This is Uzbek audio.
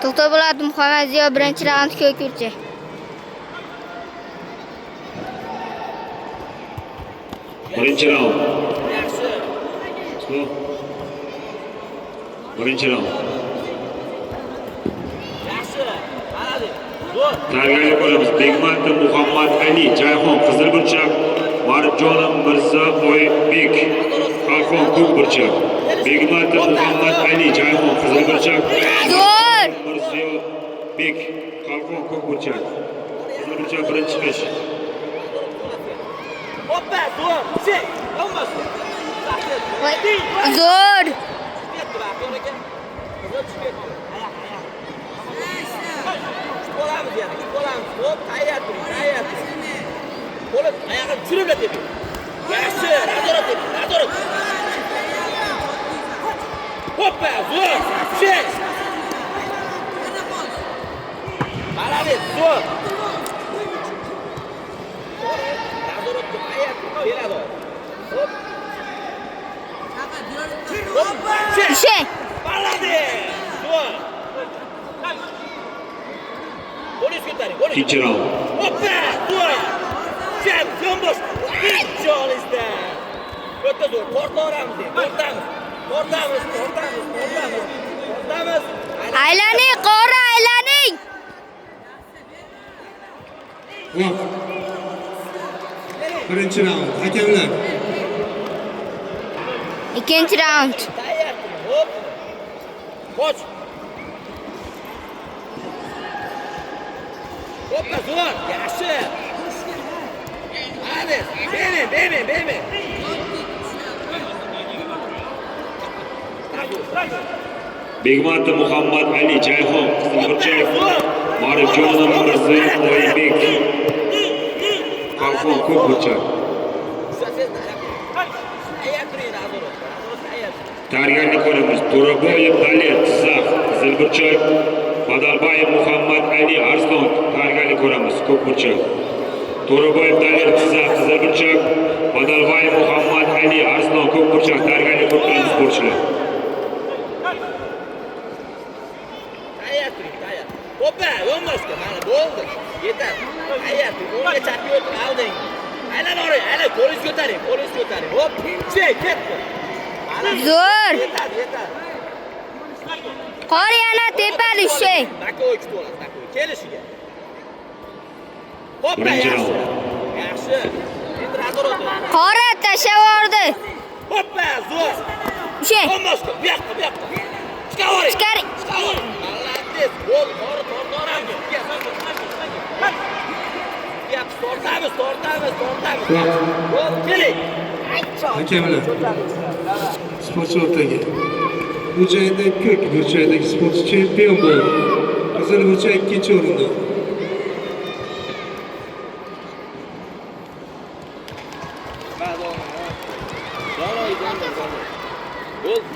To'xtabo'lat Muhammadziyo birinchi raund ko'k kurchi. Birinchi raund. Birinchi raund. Tayyorgarlik ko'ramiz. Begmatov Muhammad Ali, Jayxon qizil burchak, Maribjonov Mirza Oybek, Qalqon ko'k burchak. Begmatov Muhammad Ali, Jayxon qizil burchak, Mirza Oybek, Qalqon ko'k burchak. Qizil burchak birinchi chiqish. Hoppa, zo'r. Sek, olmasın. Zo'r. Bolamiz yana, bolamiz. Hop, tayyor turing, tayyor turing. Qo'lib, oyog'ini tushirib teping. Yaxshi, nazorat eting, nazorat. Hoppa, zo'r. Sek. Молодец, zo'r. Nazorat qilib, tayyor turing, beradi. Hop. Hoppa, Sek. Молодец. Zo'r. Polis ko'taring, polis. Ikkinchi raund. Hoppa! Zo'r! Sen, yonbosh! Jo'lizda! O'ta zo'r, tortamiz, tortamiz. Tortamiz, tortamiz, tortamiz. Tortamiz. Aylaning, qora aylaning. Vaqt. Birinchi raund. Hakamlar. Ikkinchi raund. Tayyor turing, hop. Qoch. Hoppa, zo'r! Yaxshi! Hadi, bemi. Begmatov Muhammad Ali, Jayxon qizil burchak, Maribjonov Mirza Oybek, Qalqon ko'k burchak. Tayyor turing, nazorat. Tayyor. Tayyorgarlik ko'ramiz. To'raboyev Dalet, Jizzax qizil burchak, Badalbayev Muhammad Ali, Arslon tayyorgarlik ko'ramiz. Ko'k burchak. To'raboyev Dalet, Jizzax qizil burchak, Badalbayev Muhammad Ali, Arslon ko'k burchak tayyorgarlik ko'ramiz sportchilar. Tayyor turing, tayyor. Hoppa, yonboshga, mana bo'ldi. Yetar. Tayyor turing, o'ngga chapga o'tib alding. Aylanavering, aylan, qo'lingizni ko'taring, Hop, sek, ketdi. Zo'r. Yetar. Qor yana tepadi Sek. Bakoy kutib olasiz, bakoy. Kelishiga. Hoppa, Birinchi yaxshi. raund. Yaxshi. Endi nazorat qiling. Qora tashavordi. Hoppa, zo'r. Sek. Yonboshga, bu yoqqa. Chiqavering. Chiqaring. Молодец. Bo'ldi, tortamiz. Tortamiz. Hop, keling. Hakamlar. Sportchi o'rtaga. Bu joyda ko'k burchakdagi sportchi chempion bo'ldi. Qizil burchak ikkinchi o'rinda. Bo'ldi.